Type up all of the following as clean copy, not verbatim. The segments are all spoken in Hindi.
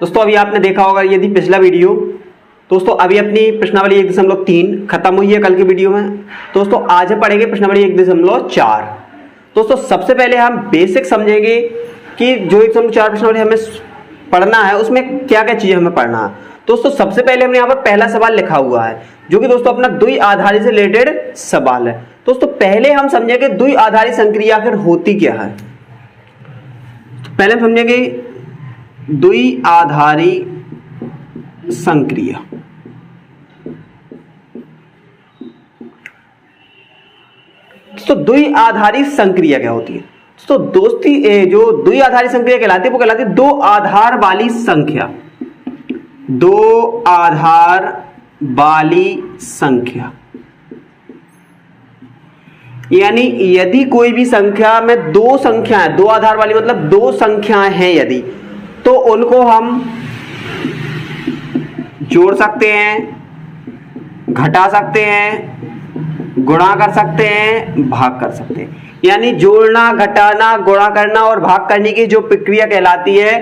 दोस्तों अभी आपने देखा होगा यदि पिछला वीडियो, दोस्तों अभी अपनी प्रश्नावली 1.3 खत्म हुई है कल की वीडियो में। दोस्तों आज हम पढ़ेंगे प्रश्नावली 1.4। दोस्तों सबसे पहले हम बेसिक समझेंगे कि जो 1.4 प्रश्नावली हमें पढ़ना है उसमें क्या क्या चीजें हमें पढ़ना है। दोस्तों सबसे पहले हमने यहाँ पर पहला सवाल लिखा हुआ है जो कि दोस्तों अपना द्वि आधारी से रिलेटेड सवाल है। दोस्तों पहले हम समझेंगे द्वि आधारी संक्रिया आखिर होती क्या है। पहले हम समझेंगे द्वि आधारी संक्रिया। तो द्वि आधारी संक्रिया क्या होती है? तो दोस्ती जो द्वि आधारी संक्रिया कहलाती है वो कहलाती है दो आधार वाली संख्या। दो आधार वाली संख्या यानी यदि कोई भी संख्या में दो संख्याएं, दो आधार वाली मतलब दो संख्याएं हैं यदि, तो उनको हम जोड़ सकते हैं, घटा सकते हैं, गुणा कर सकते हैं, भाग कर सकते हैं। यानी जोड़ना, घटाना, गुणा करना और भाग करने की जो प्रक्रिया कहलाती है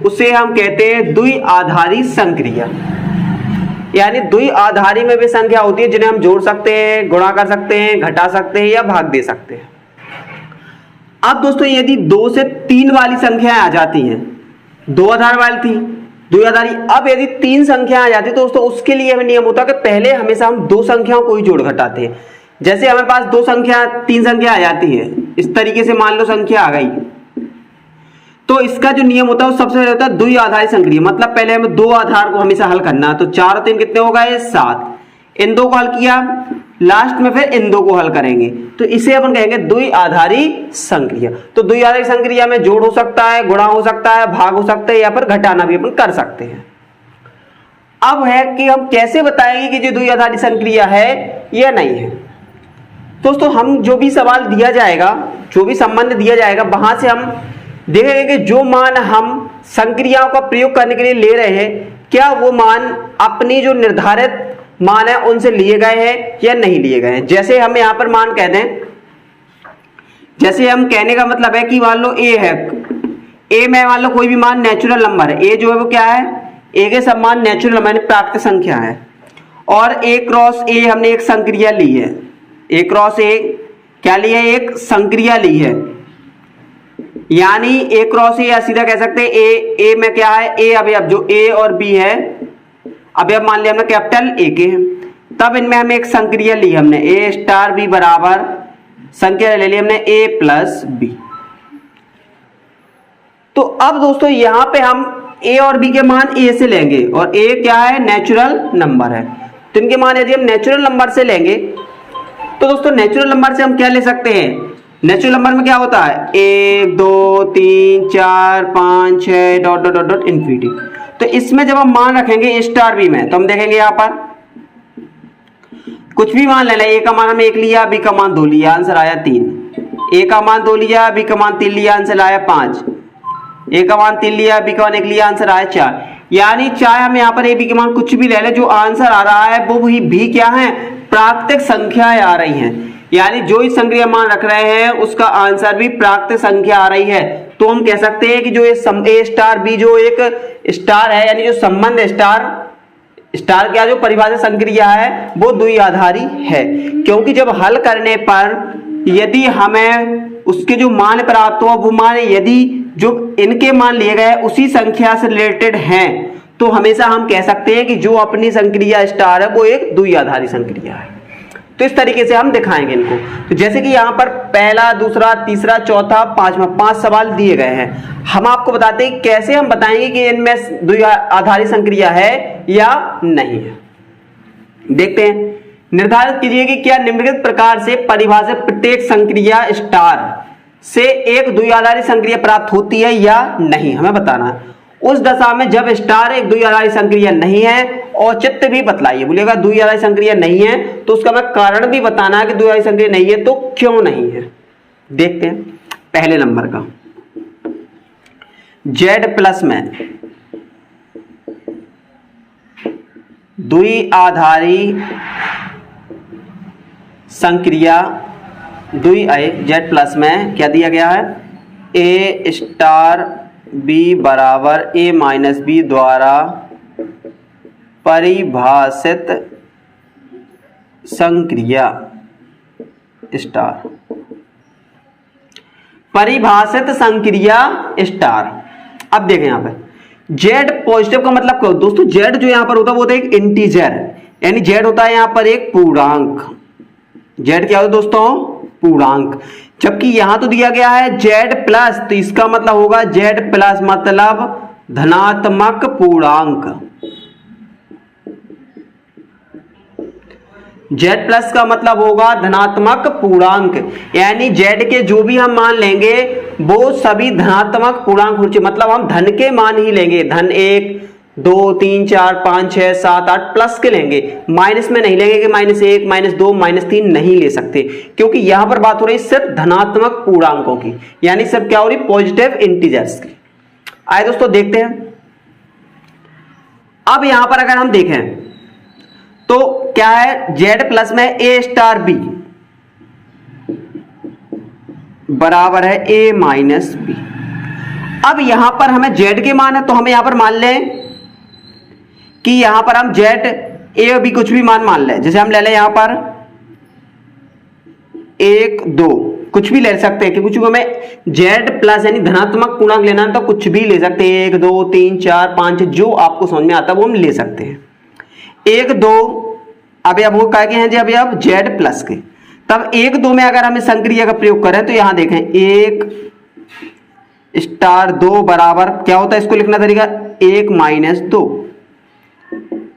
उसे हम कहते हैं द्वि आधारी संक्रिया। यानी द्वि आधारी में भी संख्या होती है जिन्हें हम जोड़ सकते हैं, गुणा कर सकते हैं, घटा सकते हैं या भाग दे सकते हैं। अब दोस्तों यदि 2 से 3 वाली संख्याएं आ जाती हैं, दो आधार वाली थी द्विआधारी, अब यदि 3 संख्या आ जाती है तो दोस्तों उसके लिए हमें नियम होता है कि पहले हमेशा हम दो संख्याओं को ही जोड़ घटाते हैं। जैसे हमारे पास 3 संख्या आ जाती है, इस तरीके से मान लो संख्या आ गई, तो इसका जो नियम होता है वो सबसे पहले होता है द्वि आधारी संक्रिया। मतलब पहले हमें दो आधार को हमेशा हल करना है। तो 4 और 3 कितने हो गए? 7। इन दो को हल किया, लास्ट में फिर इन दो को हल करेंगे, तो इसे अपन कहेंगे द्वि आधारी संक्रिया। तो द्वि आधारी संक्रिया में जोड़ हो सकता है, गुणा हो सकता है, भाग हो सकता है या फिर घटाना भी अपन कर सकते हैं। अब है कि हम कैसे बताएंगे कि जो द्वि आधारी संक्रिया है या नहीं है। दोस्तों हम जो भी सवाल दिया जाएगा, जो भी संबंध दिया जाएगा, वहां से हम देखेंगे कि जो मान हम संक्रियाओं का प्रयोग करने के लिए ले रहे हैं क्या वो मान अपनी जो निर्धारित मान है उनसे लिए गए हैं या नहीं लिए गए हैं। जैसे हम यहां पर मान कहते हैं, जैसे हम कहने का मतलब है कि मान लो ए है, ए में मान लो कोई भी मान नेचुरल नंबर है, ए जो है वो क्या है? ए के समान नेचुरल नंबर प्राकृतिक संख्या है। और ए क्रॉस ए हमने एक संक्रिया ली है, ए क्रॉस ए क्या ली है? एक संक्रिया ली है। यानी ए क्रॉस ए या सीधा कह सकते हैं ए में क्या है? ए अवयव जो ए और बी है, अवयव मान लिया हमने कैपिटल ए के हैं। तब इनमें हमें एक संक्रिया ली हमने, ए स्टार बी बराबर संख्या ले ली हमने ए प्लस बी। तो अब दोस्तों यहां पे हम ए और बी के मान ए से लेंगे और ए क्या है? नेचुरल नंबर है। तो इनके मान यदि हम नेचुरल नंबर से लेंगे तो दोस्तों नेचुरल नंबर से हम क्या ले सकते हैं? नेचुरल नंबर में क्या होता है? 1 2 3 4 5 6 dot dot dot dot infinity. तो इसमें जब हम मान रखेंगे ए स्टार बी में तो हम देखेंगे यहां पर कुछ भी मान लेना। ए का मान हमने 1 लिया, बी का मान 2 लिया, आंसर आया 3। ए का मान 2 लिया, बी का मान 3 लिया, आंसर आया 5। ए का मान 3 लिया, बी का मान 1 लिया, आंसर आया 4। यानी चाहे हम यहाँ पर ए बी के मान कुछ भी ले लें, जो आंसर आ रहा है वो भी क्या है? प्राकृतिक संख्याएं आ रही हैं। यानी जो इस संक्रिया मान रख रहे हैं उसका आंसर भी प्राकृतिक संख्या आ रही है। तो हम कह सकते हैं कि जो ए स्टार बी जो एक स्टार है, यानी जो संबंध स्टार क्या जो परिभाषित संक्रिया है वो द्वि आधारी है। क्योंकि जब हल करने पर यदि हमें उसके जो मान प्राप्त हो वो मान यदि जो इनके मान लिए गए उसी संख्या से रिलेटेड हैं तो हमेशा हम कह सकते हैं कि जो अपनी संक्रिया स्टार है वो एक द्वि आधारी संक्रिया है। तो इस तरीके से हम दिखाएंगे इनको। तो जैसे कि यहाँ पर पहला, दूसरा, तीसरा, चौथा, पांचवा 5 सवाल दिए गए हैं। हम आपको बताते हैं कैसे हम बताएंगे कि इनमें द्वि आधारी संक्रिया है या नहीं है। देखते हैं। निर्धारित कीजिए कि क्या निम्नलिखित प्रकार से परिभाषित प्रत्येक संक्रिया स्टार से एक द्वि आधारी संक्रिया प्राप्त होती है या नहीं, हमें बताना है। उस दशा में जब स्टार एक द्वि आधारी संक्रिया नहीं है, औचित्य भी बतलाइए। बोलिएगा द्वि आधारी संक्रिया नहीं है तो उसका हमें कारण भी बताना है कि द्वि आधारी संक्रिया नहीं है तो क्यों नहीं है। देखते हैं पहले नंबर का, Z प्लस में द्वि आधारी संक्रिया Z प्लस में क्या दिया गया है? ए स्टार बी बराबर ए माइनस बी द्वारा परिभाषित संक्रिया स्टार। परिभाषित संक्रिया स्टार। अब देखें यहां पर जेड पॉजिटिव का मतलब क्या दोस्तों, जेड जो यहां पर होता है वो होता है एक इंटीजर, यानी जेड होता है यहां पर एक पूर्णांक। जेड क्या होता है दोस्तों, पूर्णांक। जबकि यहां तो दिया गया है जेड प्लस, तो इसका मतलब होगा जेड प्लस मतलब धनात्मक पूर्णांक। जेड प्लस का मतलब होगा धनात्मक पूर्णांक, यानी जेड के जो भी हम मान लेंगे वो सभी धनात्मक पूर्णांक होने चाहिए, मतलब हम धन के मान ही लेंगे, धन 1 2 3 4 5 6 7 8 प्लस के लेंगे, माइनस में नहीं लेंगे कि -1 -2 -3 नहीं ले सकते, क्योंकि यहां पर बात हो रही सिर्फ धनात्मक पूर्णांकों की, यानी सिर्फ क्या हो रही, पॉजिटिव इंटीजर्स की। आइए दोस्तों देखते हैं। अब यहां पर अगर हम देखें तो क्या है, जेड प्लस में ए स्टार बी बराबर है ए माइनस बी। अब यहां पर हमें जेड के मान है, तो हमें यहां पर मान लें कि यहां पर हम जेड ए और बी कुछ भी मान लें, जैसे हम ले लें यहां पर 1 2 कुछ भी ले सकते हैं, क्योंकि हमें जेड प्लस यानी धनात्मक पूर्णांक लेना है तो कुछ भी ले सकते हैं, 1 2 3 4 5 जो आपको समझ में आता है वो हम ले सकते हैं। 1 2 अब वो क्या के हैं जी, अभी अब जेड प्लस के, तब 1 2 में अगर हम इस संक्रिया का प्रयोग करें तो यहां देखें 1 स्टार 2 बराबर क्या होता है, इसको लिखना तरीका 1 माइनस 2,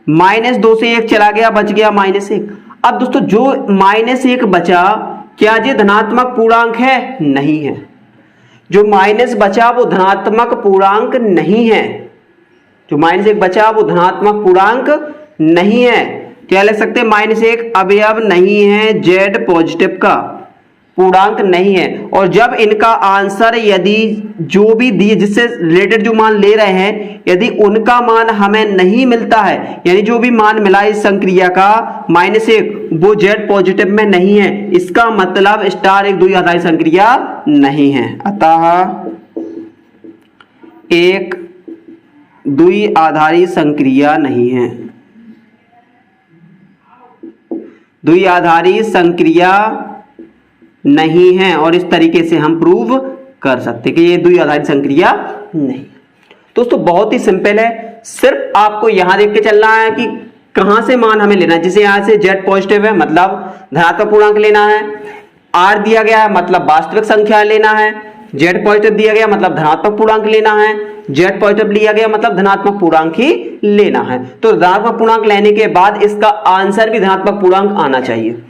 -2 से 1 चला गया, बच गया -1। अब दोस्तों जो -1 बचा, क्या ये धनात्मक पूर्णांक है? नहीं है। जो माइनस बचा वो धनात्मक पूर्णांक नहीं है, जो -1 बचा वो धनात्मक पूर्णांक नहीं है। क्या लिख सकते हैं, -1 अवयव नहीं है जेड पॉजिटिव का, पूर्णांक नहीं है। और जब इनका आंसर यदि जो भी दिए जिससे रिलेटेड जो मान ले रहे हैं, यदि उनका मान हमें नहीं मिलता है, यानी जो भी मान मिला इस संक्रिया का -1 वो जेड पॉजिटिव में नहीं है, इसका मतलब स्टार एक द्विआधारी संक्रिया नहीं है। अतः एक द्विआधारी संक्रिया नहीं है, द्विआधारी संक्रिया नहीं है। और इस तरीके से हम प्रूव कर सकते कि ये द्विआधारी संक्रिया नहीं। दोस्तों बहुत ही सिंपल है, सिर्फ आपको यहां देख के चलना है कि कहां से मान हमें लेना है। जैसे यहां से जेड पॉजिटिव है मतलब धनात्मक पूर्णांक लेना है, आर दिया गया है मतलब वास्तविक संख्या लेना है, जेड पॉजिटिव दिया गया मतलब धनात्मक पूर्णांक लेना है, जेड पॉजिटिव लिया गया मतलब धनात्मक पूर्णांक ही लेना है। तो धनात्मक पूर्णांक लेने के बाद इसका आंसर भी धनात्मक पूर्णांक आना चाहिए।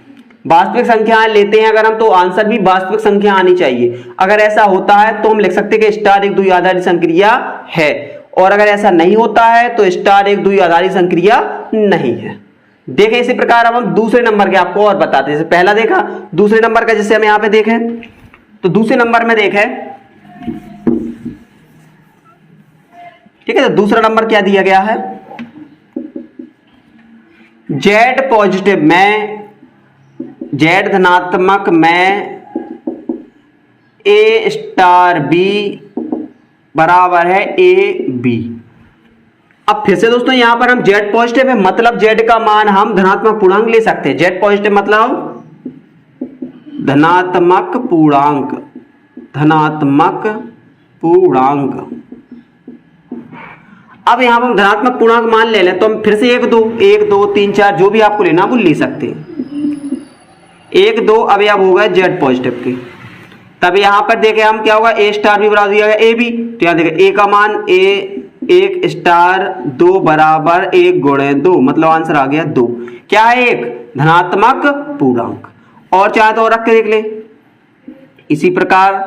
वास्तविक संख्याएं लेते हैं अगर हम, तो आंसर भी वास्तविक संख्या आनी चाहिए। अगर ऐसा होता है तो हम लिख सकते हैं कि स्टार एक द्विआधारी संक्रिया है, और अगर ऐसा नहीं होता है तो स्टार एक द्विआधारी संक्रिया नहीं है। देखें इसी प्रकार अब हम दूसरे नंबर के आपको और बताते हैं। जैसे पहला देखा, दूसरे नंबर का जिससे हम यहां पे देखें, तो दूसरे नंबर में देखें, ठीक है। तो दूसरा नंबर क्या दिया गया है, जेड पॉजिटिव में, जेड धनात्मक में ए स्टार बी बराबर है ए बी। अब फिर से दोस्तों यहां पर हम जेड पॉजिटिव है मतलब जेड का मान हम धनात्मक पूर्णांक ले सकते हैं। जेड पॉजिटिव मतलब धनात्मक पूर्णांक, धनात्मक पूर्णांक। अब यहां पर हम धनात्मक पूर्णांक मान ले लें तो हम फिर से 1 2 3 4 जो भी आपको लेना वो ले सकते हैं। 1 2 अवयव हो गए जेड पॉजिटिव के। तब यहां पर देखें हम क्या होगा, ए स्टार भी बराबर दिया गया ए बी, तो यहां देखें ए का मान ए 1 स्टार 2 बराबर 1 गुणे 2 मतलब आंसर आ गया 2। क्या है, एक धनात्मक पूर्णांक। और चाहे तो और रख के देख ले इसी प्रकार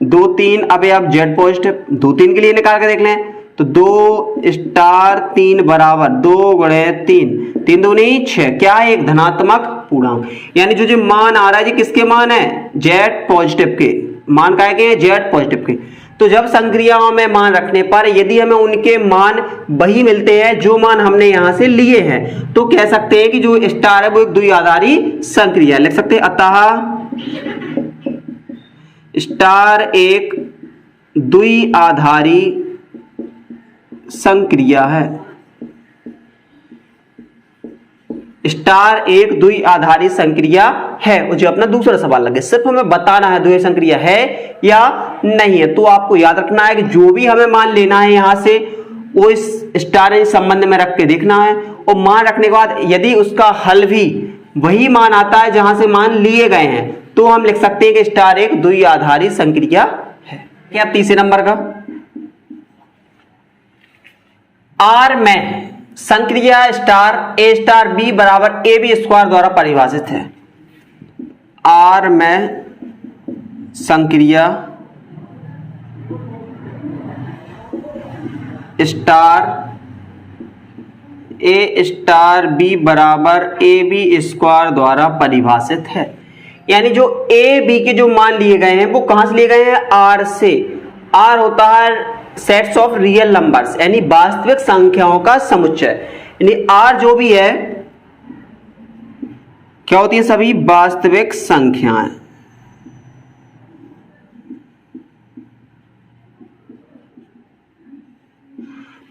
2 3 अवयव जेड पॉजिटिव, 2 3 के लिए निकाल के देख लें तो 2 स्टार 3 बराबर 2 गुणे 3, 3 दूनी 6। क्या है, एक धनात्मक पूर्णांक। यानी जो मान आ रहा है जी किसके मान है, जेड पॉजिटिव के मान, का है जेड पॉजिटिव के। तो जब संक्रियाओं में मान रखने पर यदि हमें उनके मान वही मिलते हैं जो मान हमने यहां से लिए हैं, तो कह सकते हैं कि जो स्टार है वो एक द्विआधारी संक्रिया, लिख सकते हैं। अतः स्टार एक द्विआधारी संक्रिया है। स्टार एक द्विआधारी संक्रिया है। मुझे अपना दूसरा सवाल लगे, सिर्फ हमें बताना है द्वि संक्रिया है या नहीं है। तो आपको याद रखना है कि जो भी हमें मान लेना है यहां से वो इस स्टार संबंध में रख के देखना है, और मान रखने के बाद यदि उसका हल भी वही मान आता है जहां से मान लिए गए हैं तो हम लिख सकते हैं कि स्टार एक द्विआधारी संक्रिया है। क्या तीसरे नंबर का, आर में संक्रिया स्टार ए स्टार बी बराबर ए बी स्क्वायर द्वारा परिभाषित है। आर में संक्रिया स्टार ए स्टार बी बराबर ए बी स्क्वायर द्वारा परिभाषित है। यानी जो ए बी के जो मान लिए गए हैं वो कहां से लिए गए हैं, आर से। आर होता है सेट्स ऑफ रियल नंबर्स, यानी वास्तविक संख्याओं का समुच्चय। यानी आर जो भी है क्या होती है, सभी वास्तविक संख्याएं।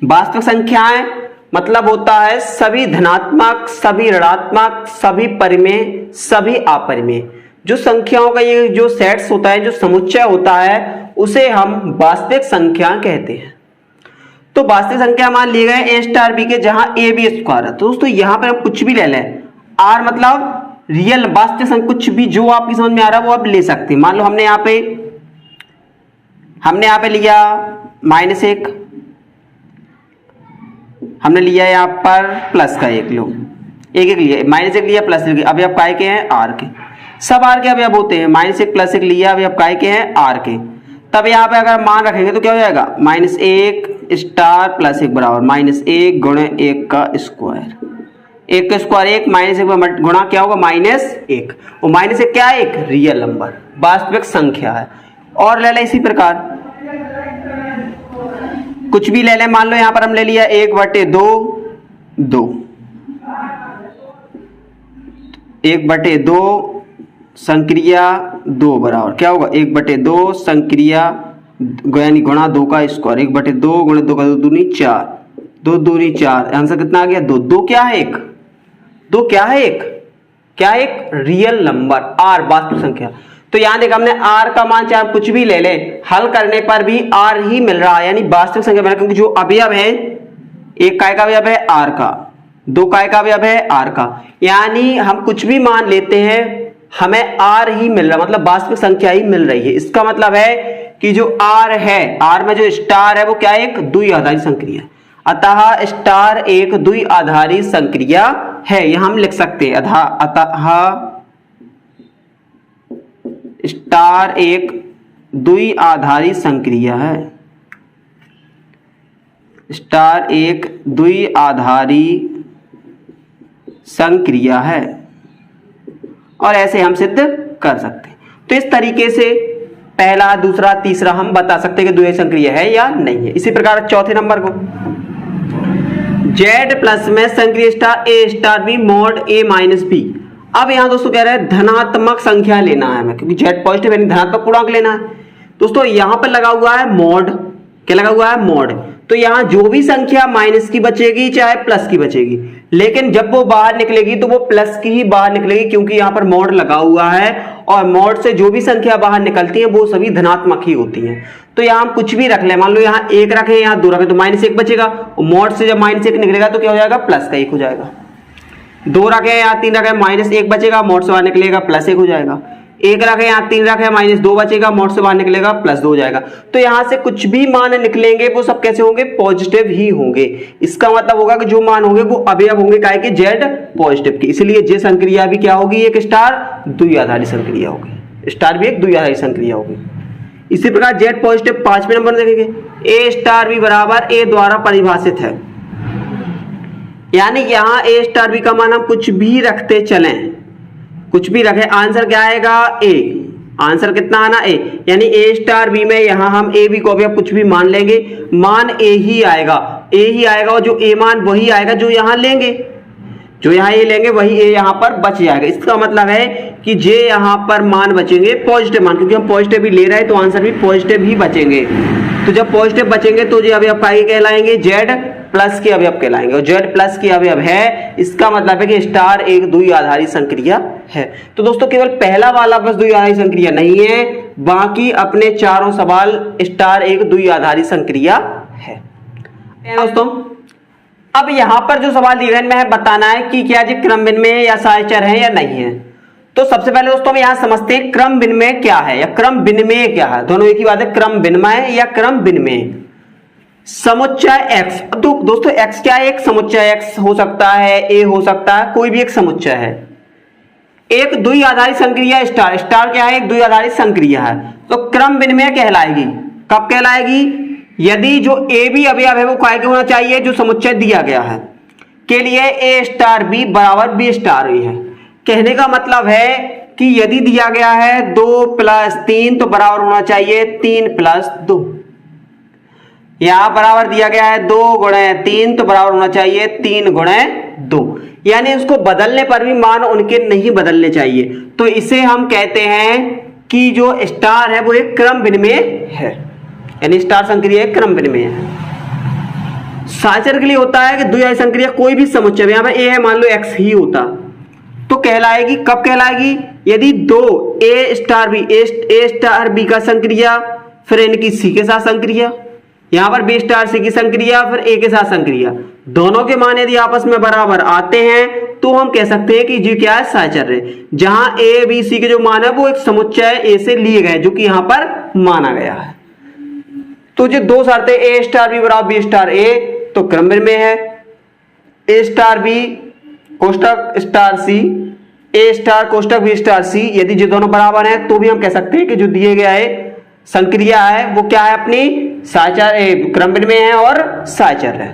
वास्तविक संख्याएं मतलब होता है सभी धनात्मक, सभी ऋणात्मक, सभी परिमेय, सभी अपरिमेय। जो संख्याओं का ये जो सेट्स होता है, जो समुच्चय होता है, उसे हम वास्तविक संख्या कहते हैं। तो वास्तविक संख्या मान लिए गए ए स्टार बी के, जहां ए बी स्क्वायर है। तो दोस्तों यहां पर हम कुछ भी ले लें, आर मतलब रियल वास्तविक संख्या, कुछ भी जो आपकी समझ में आ रहा है वो आप ले सकते हैं। मान लो हमने यहाँ पे लिया -1, हमने लिया यहाँ पर प्लस का एक लो, एक लिया, -1 लिया, प्लस लिया। अभी आप काय के हैं, आर के, सब आर के अभी अब होते हैं। -1 प्लस 1 लिया, अभी आप काय के हैं, आर के। तब यहाँ पे अगर मान रखेंगे तो क्या हो जाएगा, -1 स्टार प्लस 1 बराबर -1 गुणे 1 का स्क्वायर। 1 का स्क्वायर 1, -1 गुणा क्या होगा, -1। और -1 क्या है, एक रियल नंबर, वास्तविक संख्या है। और ले लें इसी प्रकार कुछ भी ले लें, मान लो यहां पर हम ले लिया 1/2, 1/2 संक्रिया 2 बराबर क्या होगा, 1/2 संक्रिया यानी गुणा 2 का स्क्वायर। 1/2 गुणे 2 का 2 दूनी 4, 2 दूनी 4, आंसर कितना आ गया, 2। 2 क्या है, एक। 2 क्या है, एक। क्या है, एक रियल नंबर, आर वास्तविक संख्या। तो यहां देख हमने आर का मान चाहे कुछ भी ले ले, हल करने पर भी आर ही मिल रहा है, यानी वास्तविक संख्या मिल रहा है। क्योंकि जो अवयव है, एक काय का अवयव है आर का, 2 काय का अवयव है आर का, यानी हम कुछ भी मान लेते हैं हमें आर ही मिल रहा है, मतलब वास्तविक संख्या ही मिल रही है। इसका मतलब है कि जो आर है, आर में जो स्टार है वो क्या है, एक द्विआधारी संक्रिया। अतः स्टार एक द्विआधारी संक्रिया है, यह हम लिख सकते हैं। अतः स्टार एक द्विआधारी संक्रिया है। स्टार एक द्विआधारी संक्रिया है, और ऐसे हम सिद्ध कर सकते हैं। तो इस तरीके से पहला, दूसरा, तीसरा हम बता सकते हैं कि द्विआधारी संक्रिया है या नहीं है। इसी प्रकार चौथे नंबर को, Z प्लस में संक्रिय स्टार ए स्टार बी मॉड ए माइनस बी। अब यहां दोस्तों कह रहे हैं धनात्मक संख्या लेना है हमें, क्योंकि Z पॉजिटिव यानी धनात्मक पूर्णांक लेना है। दोस्तों यहां पर लगा हुआ है मॉड, क्या लगा हुआ है, मॉड। तो यहां जो भी संख्या माइनस की बचेगी चाहे प्लस की बचेगी, लेकिन जब वो बाहर निकलेगी तो वो प्लस की ही बाहर निकलेगी, क्योंकि यहां पर मॉड लगा हुआ है, और मॉड से जो भी संख्या बाहर निकलती है वो सभी धनात्मक ही होती हैं। तो यहां हम कुछ भी रख लें, मान लो यहां 1 रखें, यहां 2 रखें, तो -1 बचेगा, और मॉड से जब -1 निकलेगा तो क्या हो जाएगा, प्लस का 1 हो जाएगा। 2 रखे, यहां 3 रखे, -1 बचेगा, मॉड से बाहर निकलेगा, +1 हो जाएगा। 1 रखे, यहां 3 रखे, -2 बचेगा, मॉड से बाहर निकलेगा, +2 हो जाएगा। तो यहां से कुछ भी मान निकलेंगे वो सब कैसे होंगे, पॉजिटिव ही होंगे। इसका मतलब होगा कि जो मान होंगे वो अवयव होंगे काय के, Z पॉजिटिव के। इसलिए जे संक्रिया भी क्या होगी, एक स्टार द्विआधारी संक्रिया होगी। स्टार भी एक द्विआधारी संक्रिया होगी। इसी प्रकार Z पॉजिटिव 5वें नंबर देखेंगे, ए स्टार बी बराबर ए द्वारा परिभाषित है। यानी यहां ए स्टार बी का मान हम कुछ भी रखते चलें, कुछ भी रखे, आंसर क्या आएगा, ए। आंसर कितना आना, ए। यानी ए स्टार बी में यहां हम ए बी को भी कुछ भी मान लेंगे, मान ए ही आएगा, ए ही आएगा, और जो ए मान वही आएगा जो यहां लेंगे। जो यहाँ ए लेंगे वही ए यहाँ पर बच जाएगा। इसका मतलब है कि जे यहाँ पर मान बचेंगे पॉजिटिव मान, क्योंकि हम पॉजिटिव भी ले रहे हैं तो आंसर भी पॉजिटिव ही बचेंगे। तो जब पॉजिटिव बचेंगे तो ये अवयव काय कहलाएंगे, जेड प्लस के अवयव कहलाएंगे, और जेड प्लस के अवयव है, इसका मतलब है कि स्टार एक द्विआधारी संक्रिया है। तो दोस्तों केवल पहला वाला बस द्विआधारी संक्रिया नहीं है, बाकी अपने चारों सवाल स्टार एक द्विआधारी संक्रिया है। दोस्तों अब यहां पर जो सवाल दिए गए में बताना है कि क्या ये क्रम विनिमय या सहचर है या नहीं है। तो सबसे पहले दोस्तों हम यहां समझते हैं क्रम विनिमय क्या है या क्रम विनिमय क्या है। दोनों एक ही बात है, क्रम विनिमय या क्रम विनिमय। समुच्चय x, तो दोस्तों x क्या है, एक समुच्चय x हो सकता है, a हो सकता है, कोई भी एक समुच्चय है। एक द्विआधारी संक्रिया स्टार, स्टार क्या है, एक द्विआधारी संक्रिया है, तो क्रम विनिमय कहलाएगी। कब कहलाएगी, यदि जो ए बी अवयव है वो काय के होना चाहिए, जो समुच्चय दिया गया है के लिए ए स्टार बी बराबर बी स्टार ए है। कहने का मतलब है कि यदि दिया गया है 2 + 3 तो बराबर होना चाहिए 3 + 2। यहां बराबर दिया गया है 2 × 3 तो बराबर होना चाहिए 3 × 2, यानी इसको बदलने पर भी मान उनके नहीं बदलने चाहिए। तो इसे हम कहते हैं कि जो स्टार है वो एक क्रम विनिमय है, यानी स्टार संक्रिया एक क्रम विनिमय है। सहचर के लिए होता है कि द्विआधारी संक्रिया कोई भी समुच्चय, यहां पर ए है मान लो x ही होता तो कहलाएगी। कब कहलाएगी, यदि 2 a star b a star b का संक्रिया, फिर इनकी c के साथ संक्रिया, यहां पर b स्टार c की संक्रिया, फिर a के साथ संक्रिया, दोनों के मान यदि आपस में बराबर आते हैं तो हम कह सकते हैं कि जी क्या है, सहचर है। जहां a b c के जो मान है वो एक समुच्चय a से लिए गए जो कि यहां पर माना गया है। तो जो दो शर्तें a स्टार बी बराबर b स्टार a तो क्रम विनिमय है, a स्टार बी कोष्टक स्टार सी, ए स्टार कोष्टक बी स्टार सी, यदि जो दोनों बराबर हैं तो भी हम कह सकते हैं कि जो दिए गया है संक्रिया है वो क्या है, अपनी सहचर क्रम विनिमय है और सहचर है।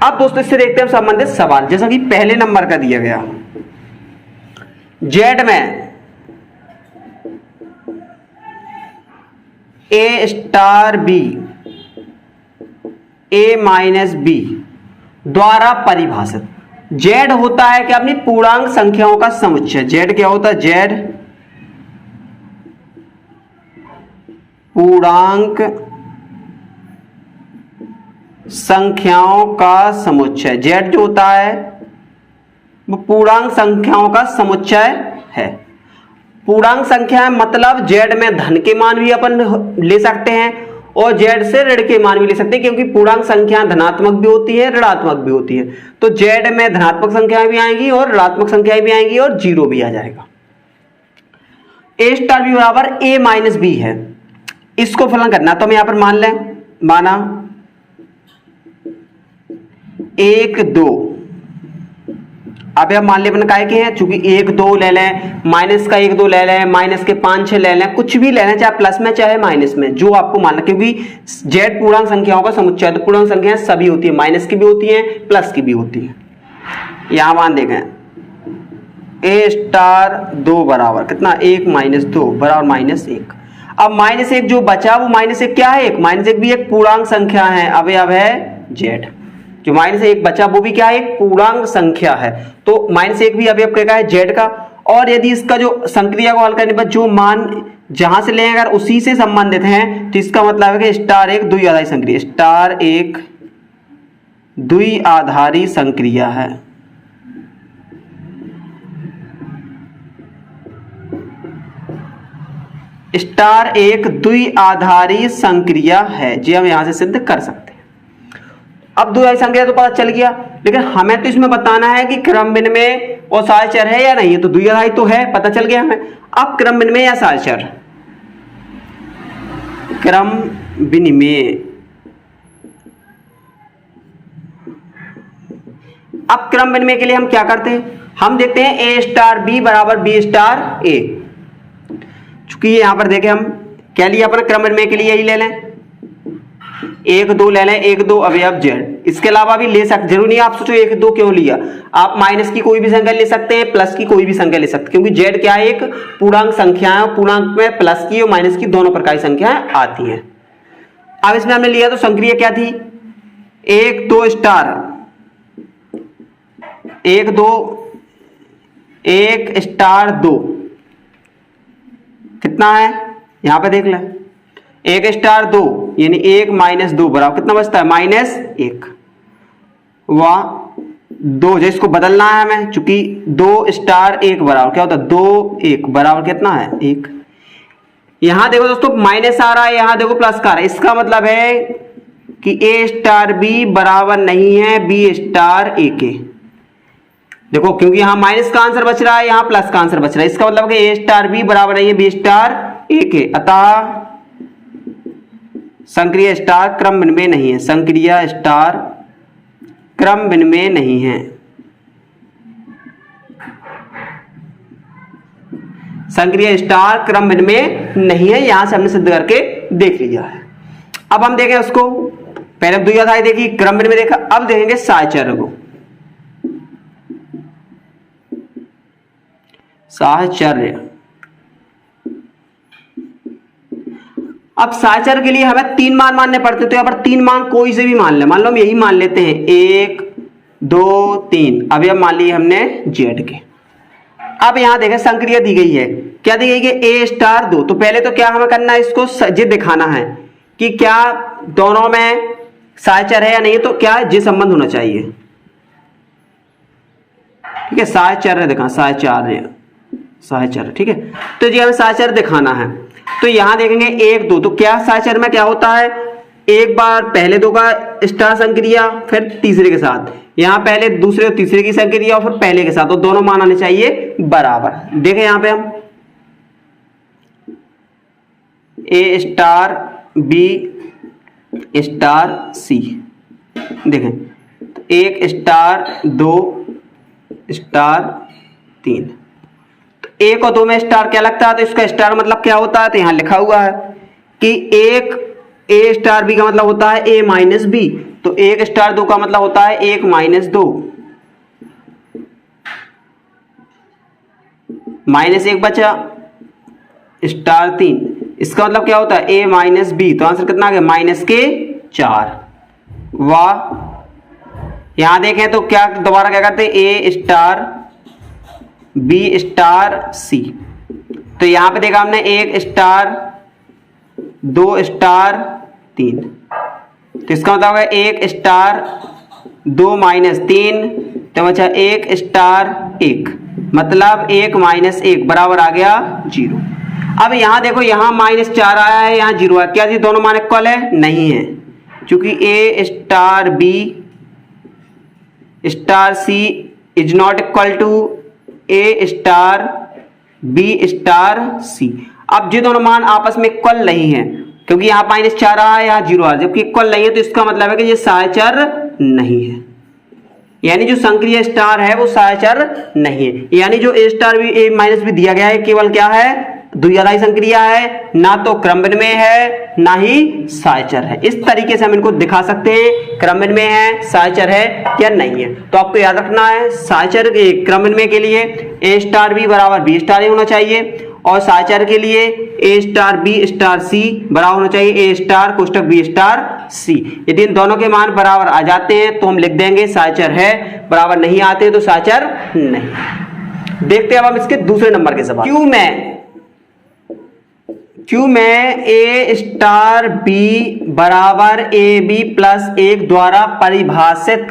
अब दोस्तों इससे देखते हैं संबंधित सवाल, जैसा कि पहले नंबर का दिया गया, जेड में ए स्टार बी ए माइनस बी द्वारा परिभाषित। जेड होता है कि अपनी पूर्णांक संख्याओं का समुच्चय। जेड क्या होता है, जेड पूर्णांक संख्याओं का समुच्चय। जेड जो होता है वो पूर्णांक संख्याओं का समुच्चय है। पूर्णांक संख्या मतलब जेड में धन के मान भी अपन ले सकते हैं और जेड से ऋण के मान भी ले सकते हैं, क्योंकि पूर्णांक संख्या धनात्मक भी होती है ऋणात्मक भी होती है। तो जेड में धनात्मक संख्याएं भी आएंगी और ऋणात्मक संख्याएं भी आएंगी और जीरो भी आ जाएगा। ए स्टार बी बराबर ए माइनस बी है, इसको फलन करना तो हम यहां पर मान लें, माना 1 2, अब हम मान ले अपने काय के हैं, चूंकि 1 2 ले लें, माइनस का 1 2 ले लें, माइनस के 5 6 ले लें, कुछ भी ले लें, चाहे प्लस में चाहे माइनस में, जो आपको मानना, क्योंकि जेड पूर्णांक संख्याओं का समुच्चय है तो पूर्णांक संख्याएं सभी होती है, माइनस की भी होती है प्लस की भी होती है। यहां मान देखें ए स्टार 2 बराबर कितना, 1 - 2 बराबर -1। अब -1 जो बचा वो -1 क्या है, -1 भी एक पूर्णांक संख्या है, अवयव है जेड। जो -1 बचा वो भी क्या है, एक पूर्णांक संख्या है, तो -1 भी अवयव क्या है, जेड का। और यदि इसका जो संक्रिया को हल करने पर जो मान जहां से लेंगे अगर उसी से संबंधित हैं तो इसका मतलब है कि स्टार एक द्विआधारी संक्रिया, स्टार एक द्विआधारी संक्रिया है। स्टार एक द्विआधारी संक्रिया है, जी हम यहां से सिद्ध कर सकते हैं। अब द्विआधारी संक्रिया तो पता चल गया, लेकिन हमें तो इसमें बताना है कि क्रम विनिमय और सहचर है या नहीं है। तो द्विआधारी तो है, पता चल गया हमें। अब क्रम विनिमय या सहचर, क्रम विनिमय। अब क्रम विनिमय के लिए हम क्या करते हैं, हम देखते हैं ए स्टार बी बराबर बी स्टार ए। चूंकि यहां पर देखें हम क्या लिया अपना क्रम विनिमय के लिए, यही ले लें 1 2 ले लें, 1 2 अवयव जेड। इसके अलावा भी ले सकते, जरूरी नहीं आप सोचो 1 2 क्यों लिया, आप माइनस की कोई भी संख्या ले सकते हैं, प्लस की कोई भी संख्या ले सकते हैं, क्योंकि जेड क्या है, एक पूर्णांक संख्या है, पूर्णांक में प्लस की और माइनस की दोनों प्रकार की संख्याएं आती हैं। अब इसमें हमने लिया तो संक्रिया क्या थी, 1 2 स्टार 1 2 1 स्टार 2 कितना है, यहां पे देख ले, 1 स्टार 2 यानी 1 माइनस 2 बराबर कितना बचता है, -1। वाह 2, जिसको बदलना है हमें, चूंकि 2 स्टार 1 बराबर क्या होता है, 2 1 बराबर कितना है 1। यहां देखो दोस्तों माइनस आ रहा है, यहां देखो प्लस का आ रहा है, इसका मतलब है कि a स्टार b बराबर नहीं है b स्टार a के। देखो क्योंकि यहां माइनस का आंसर बच रहा है, यहां प्लस का आंसर बच रहा है, इसका मतलब है a स्टार b बराबर नहीं है b स्टार a के। अतः संक्रिय स्टार क्रम विनिमय नहीं है, संक्रिय स्टार क्रम विनिमय नहीं है, संक्रिय स्टार क्रम विनिमय नहीं है। यहां से हमने सिद्ध करके देख लिया है। अब हम देखें उसको, पहले द्विआधारी देखी, क्रम विनिमय देखा, अब देखेंगे साहचर्य को। साहचर्य, अब साहचर्य के लिए हमें 3 मान मानने पड़ते, तो यहां पर 3 मान कोई से भी मान ले, मान लो हम यही मान लेते हैं 1 2 3। अभी अब मान लिए हमने जेड के। अब यहां देखें संक्रिया दी गई है, क्या दी गई है, a स्टार 2। तो पहले तो क्या हमें करना है, इसको ये दिखाना है कि क्या दोनों में साहचर्य है या नहीं, तो क्या जे संबंध होना चाहिए, ठीक है, साहचर्य दिखा, साहचर्य साहचर्य, ठीक है। तो ये हमें साहचर्य दिखाना है, तो यहां देखेंगे 1 2, तो क्या साहचर्य में क्या होता है, एक बार पहले 2 का स्टार संक्रिया, फिर तीसरे के साथ, यहां पहले दूसरे और तीसरे की संक्रिया और फिर पहले के साथ, तो दोनों मान आने चाहिए बराबर। देखें यहां पे हम a star b star c, देखें 1 स्टार 2 स्टार 3, तो 1 और 2 में स्टार क्या लगता है, तो इसका स्टार मतलब क्या होता है, तो यहां लिखा हुआ है कि 1 a स्टार b का मतलब होता है a माइनस b, तो 1 स्टार 2 का मतलब होता है 1 माइनस 2, -1 बचा स्टार 3, इसका मतलब क्या होता है a माइनस b, तो आंसर कितना आ गया -4। वाह, यहां देखें तो क्या दोबारा क्या करते हैं, a star b star c, तो यहां पे देखा हमने 1 स्टार 2 स्टार 3, तो इसका मतलब है 1 स्टार 2 माइनस 3, तो बचा 1 स्टार 1, मतलब 1 माइनस 1 बराबर आ गया 0। अब यहां देखो, यहां -4 आया है, यहां 0 है, क्या ये दोनों मान इक्वल है, नहीं है, क्योंकि a star b star c is not equal to a star b star c। अब ये दोनों मान आपस में इक्वल नहीं है, क्योंकि यहाँ -4 आ है, यहाँ 0 आ, जबकि इक्वल नहीं है, तो इसका मतलब है कि ये साहचर्य नहीं है, यानी जो संक्रिय स्टार है वो साहचर्य नहीं है। यानी जो a स्टार भी a माइनस भी दिया गया है, केवल क्या है, द्विआधारी संक्रिया है, ना तो क्रम विनिमय है ना ही साहचर्य है। इस तरीके से हम इनको दिखा सकते हैं, क्रम विनिमय है, साहचर्य है या नहीं है। तो आपको याद रखना है, साहचर्य के क्रम विनिमय के लिए a स्टार b बराबर b स्टार a होना चाहिए, और साहचर्य के लिए a star b star c बराबर होना चाहिए a स्टार कोष्टक b स्टार c। यदि इन दोनों के मान बराबर आ जाते हैं तो हम लिख देंगे साहचर्य है, बराबर नहीं आते तो साहचर्य नहीं। देखते हैं अब हम इसके दूसरे नंबर के सवाल। क्यू में a स्टार b बराबर ab प्लस 1 द्वारा परिभाषित,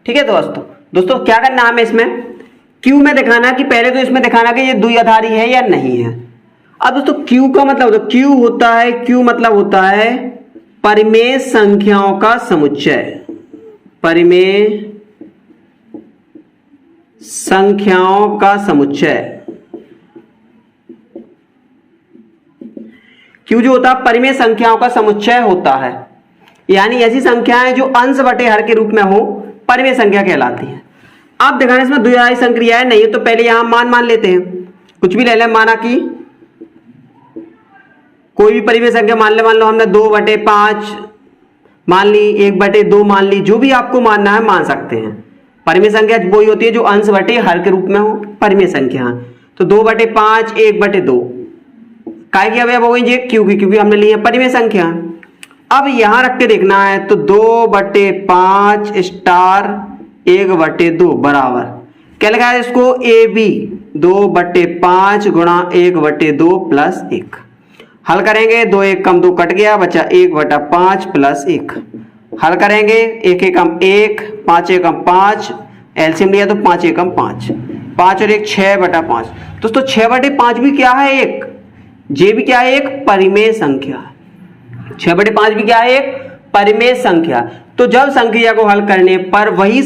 ठीक है दोस्तों क्या करना है हमें इसमें, क्यू में दिखाना कि पहले तो इसमें दिखाना कि ये द्विआधारी है या नहीं है। अब दोस्तों क्यू का मतलब, तो क्यू होता है, क्यू मतलब होता है परिमेय संख्याओं का समुच्चय, परिमेय संख्याओं का समुच्चय। क्यू जो होता है परिमेय संख्याओं का समुच्चय होता है, यानी ऐसी संख्याएं जो अंश बटे हर के रूप में हो, परिमेय संख्या कहलाती है। अब दिखाने इसमें द्विआधारी संक्रिया है नहीं है, तो पहले यहां मान लेते हैं, कुछ भी ले लें, माना कि कोई भी परिमेय संख्या मान लो हमने 2/5 मान ली, 1/2 मान ली, जो भी आपको मानना है मान सकते हैं। परिमेय संख्या वही होती है जो अंश बटे हर के रूप में हो, परिमेय संख्या। तो 2/5 1/2 काय की अवयव हो गई ये क्यू की, क्योंकि हमने ली है परिमेय संख्या। अब यहां रख के देखना है, तो 2/5 स्टार 1/2 बराबर, क्या लिखा है इसको, ए बी 2/5 गुणा 1/2 प्लस 1। हल करेंगे, 2 1 कम 2 कट गया, बचा 1/5 प्लस 1। हल करेंगे, 1 एकम 1, 5 एकम 5, एलसीएम लिया तो 5 एकम 5, 5 और 1 6/5। दोस्तों 6/5 भी क्या है, एक जे भी क्या है, एक परिमेय संख्या। 6/5 भी क्या है, एक परिमेय संख्या। तो जब संख्या को हल करने पर वही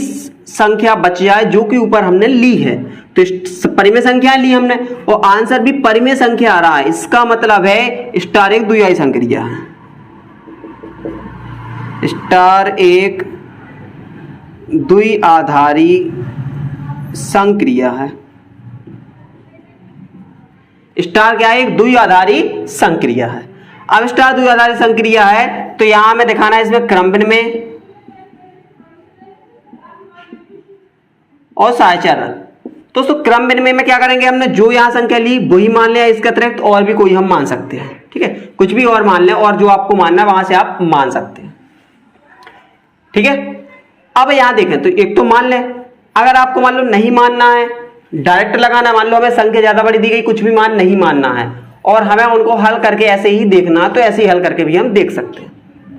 संख्या बच जाए जो कि ऊपर हमने ली है, तो परिमेय संख्या ली हमने और आंसर भी परिमेय संख्या आ रहा है, इसका मतलब है स्टार एक द्विआधारी संक्रिया है। स्टार एक द्विआधारी संक्रिया है। स्टार क्या है, एक द्विआधारी संक्रिया है। अब स्टार द्विआधारी संक्रिया है तो यहां हमें दिखाना है इसमें क्रम विनिमय और साहचर्य। दोस्तों क्रम विनिमय में क्या करेंगे, हमने जो यहां संख्या ली वही मान लिया, इसके अतिरिक्त और भी कोई हम मान सकते हैं, ठीक है, कुछ भी और मान लें और जो आपको मानना है वहां से आप मान सकते हैं, ठीक है। अब यहां देखें तो एक तो मान लें, अगर आपको मान लो नहीं मानना है, डायरेक्ट लगाना, मान लो हमें संख्या ज्यादा बड़ी दी गई, कुछ भी मान नहीं मानना है और हमें उनको हल करके ऐसे ही देखना, तो ऐसे ही हल करके भी हम देख सकते हैं।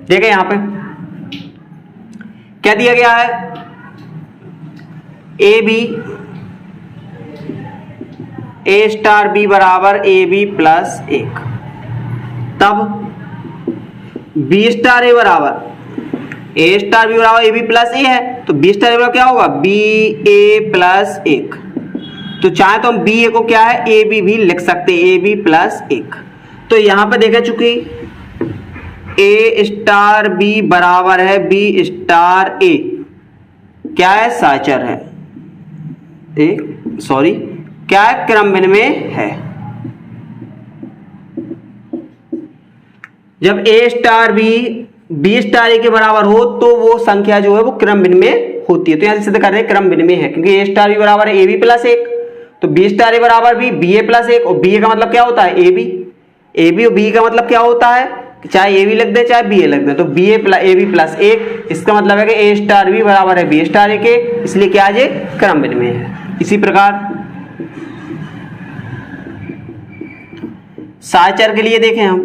देखें यहां पे क्या दिया गया है, A B A star B बराबर ए बी प्लस 1, तब बी स्टार ए बराबर ए स्टार बी बराबर ए बी प्लस ए है, तो बी स्टार ए बराबर क्या होगा, बी ए प्लस 1। तो चाहे तो हम बी ए को क्या है, ए बी भी लिख सकते हैं, ए बी प्लस 1। तो यहां पर देखा चुकी ए स्टार बी बराबर है बी स्टार ए, क्या है, साचर है, सॉरी क्या है, क्रम विनिमय है। जब ए स्टार बी स्टार ए के बराबर हो तो वो संख्या जो है वो क्रम विनिमय होती है। तो यहां से सिद्ध कर रहे हैं क्रम विनिमय है, क्योंकि ए स्टार बी बराबर है ए बी प्लस 1, तो बी स्टार ए बराबर बी ए प्लस 1, और बी ए का मतलब क्या होता है, ए बी और बी का मतलब क्या होता है, चाहे ए बी लिख दे चाहे बी ए लिख दे, तो बी ए बी प्लस 1, इसका मतलब है कि ए स्टार बी बराबर है बी स्टार ए के, इसलिए क्या है, क्रम विनिमय है। इसी प्रकार साहचर्य के लिए देखें हम,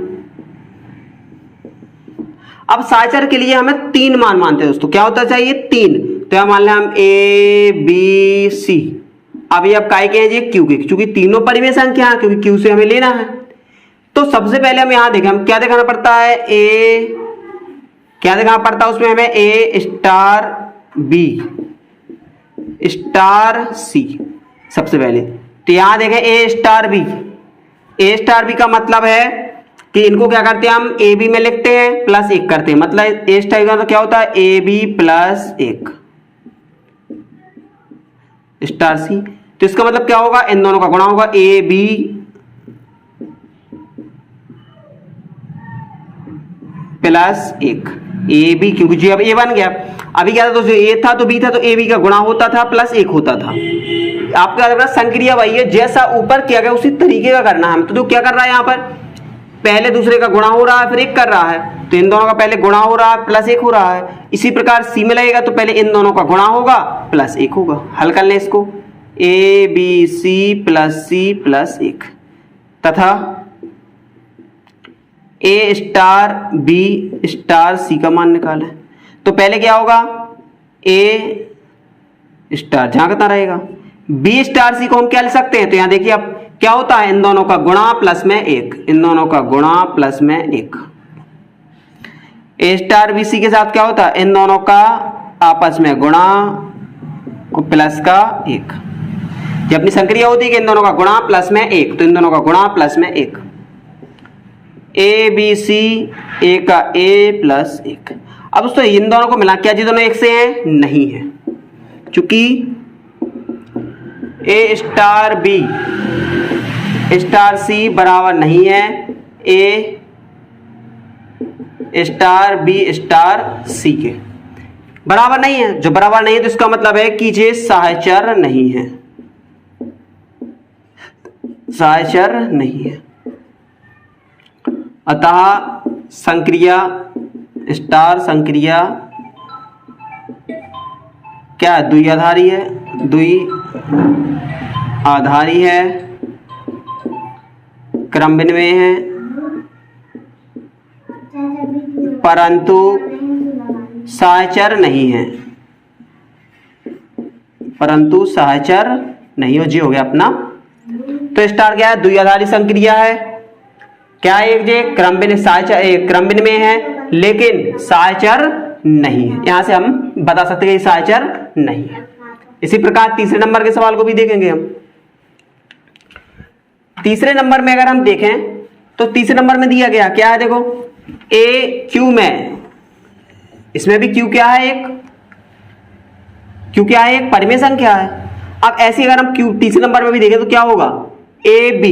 अब साहचर्य के लिए हमें 3 मान मानते हैं दोस्तों, क्या होता चाहिए, 3। तो यहां मान लें हम ए बी सी, अब ये अब काय के हैं जी, क्यू के, क्योंकि तीनों परिमेय संख्या है, क्योंकि क्यू से हमें लेना है। तो सबसे पहले हम यहां देखें, हम क्या दिखाना पड़ता है, क्या दिखाना पड़ता है उसमें हमें, ए स्टार बी स्टार सी सबसे पहले। तो यहां देखें ए स्टार बी का मतलब है कि इनको क्या करते हैं हम, ए बी में लिखते हैं प्लस 1 करते हैं, मतलब ए स्टार का तो क्या होता है, A B plus 1 star c. तो इसका मतलब क्या होगा, इन दोनों का गुणा होगा, A B plus 1, A B, क्योंकि जी अब ए बन गया, अभी क्या था तो जो ए था तो बी था, तो ए बी का गुणा होता था प्लस 1 होता था। आपको याद रखना संक्रिया वही है, जैसा ऊपर किया गया उसी तरीके का करना है। तो क्या कर रहा है यहाँ पर, पहले दूसरे का गुणा हो रहा है फिर 1 कर रहा है, तो इन दोनों का पहले गुणा हो रहा है प्लस 1 हो रहा है। इसी प्रकार सी में लगेगा तो पहले इन दोनों का गुणा होगा प्लस 1 होगा। हल कर लें इसको, ए बी सी प्लस 1 तथा ए स्टार बी स्टार सी का मान निकालें। तो पहले क्या होगा, ए स्टार जहां कितना रहेगा, बी स्टार सी को हम क्या लिख सकते हैं, तो यहां देखिए अब क्या होता है, इन दोनों का गुणा प्लस में 1, इन दोनों का गुणा प्लस में 1। ए स्टार बी सी के साथ क्या होता है, इन दोनों का आपस में गुणा और प्लस का 1। ये अपनी संक्रिया होती है कि इन दोनों का गुणा प्लस में 1, तो इन दोनों का गुणा प्लस में 1, ए बी सी ए का ए प्लस 1। अब दोस्तों इन दोनों को मिला, क्या जी दोनों एक से हैं, नहीं है, क्योंकि ए स्टार बी स्टार सी बराबर नहीं है ए स्टार बी स्टार सी के, बराबर नहीं है। जो बराबर नहीं है तो इसका मतलब है कि ये साहचर्य नहीं है, साहचर्य नहीं है। अतः संक्रिया स्टार संक्रिया क्या द्विआधारी है, द्विआधारी आधारी है, क्रम विनिमय है, परंतु सहचर नहीं है, परंतु सहचर नहीं हो। जी हो गया अपना। तो स्टार क्या है? द्विआधारी संक्रिया है। क्या एक जे क्रम विनिमय है लेकिन सहचर नहीं है। यहां से हम बता सकते हैं कि सहचर नहीं है। इसी प्रकार तीसरे नंबर के सवाल को भी देखेंगे हम। तीसरे नंबर में अगर हम देखें तो तीसरे नंबर में दिया गया क्या है? देखो ए क्यू में, इसमें भी क्यू क्या है? एक क्यू क्या है? एक परिमेय संख्या है। अब ऐसे अगर हम क्यू तीसरे नंबर में भी देखें तो क्या होगा? A B.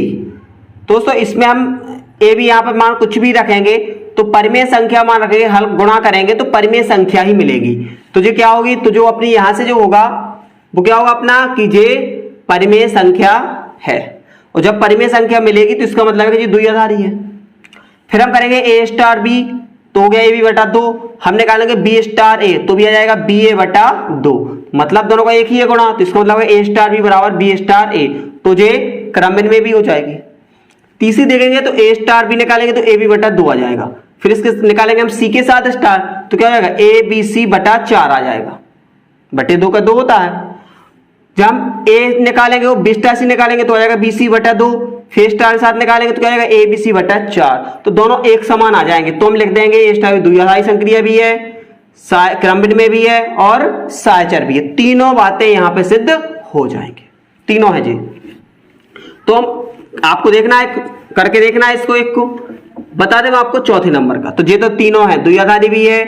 दोस्तों इसमें हम ए बी यहां पर मान कुछ भी रखेंगे तो परिमेय संख्या मान रखेंगे, हल गुणा करेंगे तो परिमेय संख्या ही मिलेगी। तो जो क्या होगी? तो जो अपनी यहां से जो होगा वो क्या होगा अपना कि जे परिमेय संख्या है। और जब परिमेय संख्या मिलेगी तो इसका मतलब है कि द्विआधारी है। फिर हम करेंगे ए स्टार बी, तो हो गया ए बी बटा 2। हम निकालेंगे बी स्टार ए, तो भी आ जाएगा बी ए बटा 2। मतलब दोनों का एक ही है गुणा, तो इसका मतलब है ए स्टार बी बराबर बी स्टार ए, तो जे क्रम में भी हो जाएगी। तीसरी देखेंगे तो ए स्टार बी निकालेंगे तो ए बी बटा 2 आ जाएगा। फिर इसके निकालेंगे हम सी के साथ स्टार, तो क्या हो जाएगा? ए बी सी बटा 4 आ जाएगा। बटे 2 का 2 होता है। जब हम ए निकालेंगे वो बी स्टार सी निकालेंगे तो आ जाएगा बी सी बटा 2। फिर स्टार के साथ निकालेंगे तो क्या आएगा? ए बी सी बटा 4। तो दोनों एक समान आ जाएंगे। तो हम लिख देंगे ए स्टार द्विआधारी संक्रिया भी है, क्रम विनिमय भी है और सहचर भी है। तीनों बातें यहां पे सिद्ध हो जाएंगे, तीनों है जी। तो हम आपको देखना है, करके देखना है इसको, एक को बता दें आपको चौथे नंबर का। तो ये तो तीनों है, द्विआधारी भी है,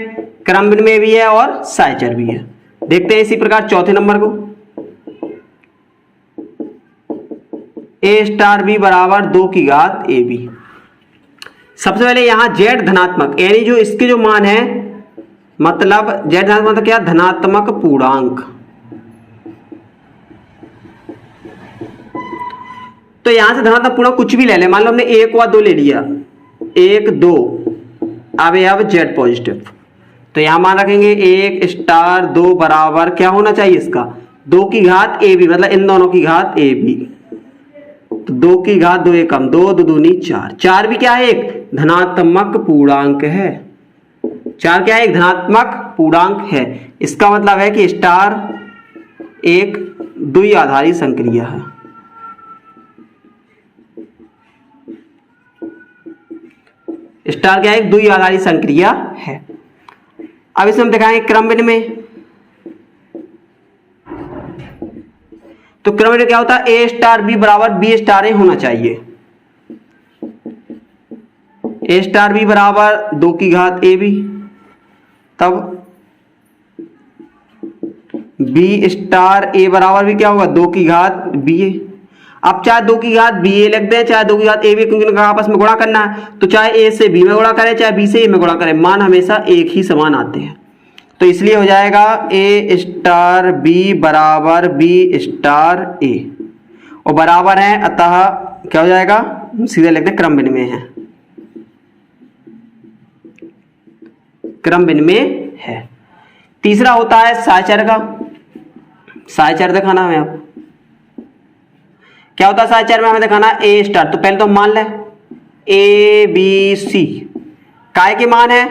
क्रम विनिमय भी है और सहचर भी है। देखते हैं इसी प्रकार चौथे नंबर को। ए स्टार बी बराबर 2 की घात ए बी। सबसे पहले यहां जेड धनात्मक, यानी जो इसके जो मान है, मतलब जेड धनात्मक मतलब क्या? धनात्मक पूर्णांक। तो यहां से धनात्मक पूर्णांक कुछ भी ले ले, मान लो हमने 1 व 2 ले लिया, 1 2, अब जेड पॉजिटिव। तो यहां मान रखेंगे 1 स्टार 2 बराबर क्या होना चाहिए इसका? 2 की घात ए बी, मतलब इन दोनों की घात ए बी। तो 2 की घात 2 एकम 2, 2 दूनी 4। 4 भी क्या है? एक धनात्मक पूर्णांक है। 4 क्या है? एक धनात्मक पूर्णांक है। इसका मतलब है कि स्टार एक द्विआधारी संक्रिया है। स्टार क्या है? एक द्विआधारी संक्रिया है। अब इसमें हम दिखाएंगे क्रम विनिमय। तो क्रम विनिमय क्या होता है? ए स्टार बी बराबर बी स्टार ए होना चाहिए। ए स्टार बी बराबर 2 की घात ए बी, तब बी स्टार ए बराबर भी क्या होगा? 2 की घात बी ए। अब चाहे 2 की घात बी ए लिखते हैं, चाहे 2 की घात ए बी, क्योंकि इनका आपस में गुणा करना है। तो चाहे ए से बी में गुणा करें, चाहे बी से ए में गुणा करें, मान हमेशा एक ही समान आते हैं। तो इसलिए हो जाएगा ए स्टार बी बराबर बी स्टार ए, और बराबर है, अतः क्या हो जाएगा? सीधे लिखते हैं क्रम विनिमय है, क्रम विनिमय है। तीसरा होता है सहचर का। सहचर दिखाना हमें, आप क्या होता है सहचर में? हमें दिखाना ए स्टार। तो पहले तो मान लें ए बी सी काय के मान है,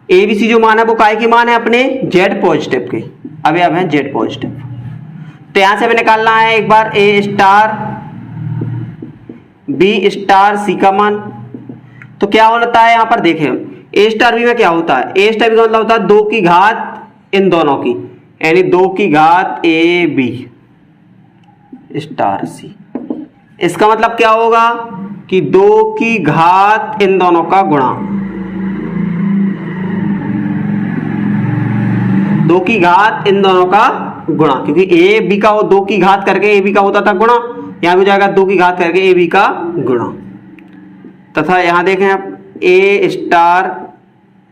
ए बी सी जो मान है वो काय के मान है? अपने जेड पॉजिटिव के। अभी अब है जेड पॉजिटिव। तो यहां से हमें निकालना है एक बार ए स्टार बी स्टार सी का मान। तो क्या होता है यहां पर देखें, ए स्टार बी में क्या होता है? ए स्टार बी का मतलब होता है 2 की घात इन दोनों की, यानी 2 की घात ए बी स्टार सी। इसका मतलब क्या होगा कि 2 की घात इन दोनों का गुणा, 2 की घात इन दोनों का गुणा, क्योंकि ए बी का 2 की घात करके ए बी का होता था गुणा, यहां भी हो जाएगा 2 की घात करके ए बी का गुणा। तथा यहां देखें आप ए स्टार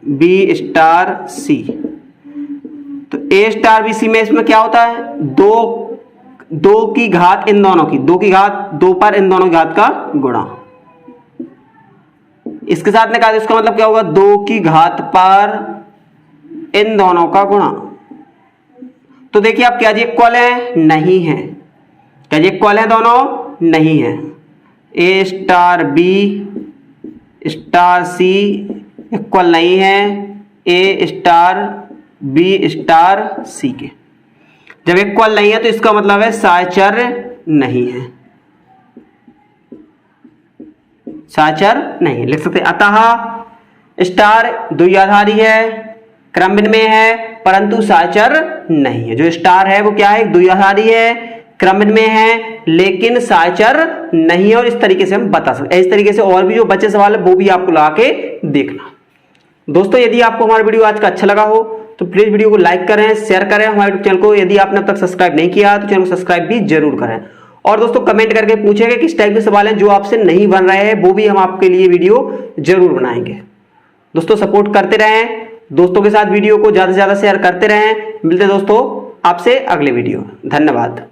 बी स्टार सी। तो ए स्टार बी सी में इसमें क्या होता है? 2 की घात इन दोनों की, 2 की घात 2 पर इन दोनों की घात का गुणा। इसके साथ निकाल, इसका मतलब क्या होगा? 2 की घात पर इन दोनों का गुणा। तो देखिए आप क्या जी इक्वल है? नहीं है। क्या ये इक्वल है दोनों? नहीं है। ए स्टार बी स्टार सी इक्वल नहीं है ए स्टार बी स्टार सी के। जब इक्वल नहीं है तो इसका मतलब है साचर नहीं है, साचर नहीं। लिख सकते अतः स्टार द्विआधारी है, क्रमभिन्न में है, परंतु साचर नहीं है। जो स्टार है वो क्या है? द्विआधारी है, क्रमभिन्न में है, लेकिन साचर नहीं है। और इस तरीके से हम बता सकते हैं। इस तरीके से और भी जो बचे सवाल है वो भी आपको लगा के देखना। दोस्तों यदि आपको हमारा वीडियो आज का अच्छा लगा हो तो प्लीज वीडियो को लाइक करें, शेयर करें हमारे चैनल को। यदि आपने अब तक सब्सक्राइब नहीं किया तो चैनल को सब्सक्राइब भी जरूर करें। और दोस्तों कमेंट करके पूछेंगे किस टाइप के सवाल हैं जो आपसे नहीं बन रहे हैं, वो भी हम आपके लिए वीडियो जरूर बनाएंगे। दोस्तों सपोर्ट करते रहें, दोस्तों के साथ वीडियो को ज्यादा से ज्यादा शेयर करते रहें। मिलते दोस्तों आपसे अगले वीडियो। धन्यवाद।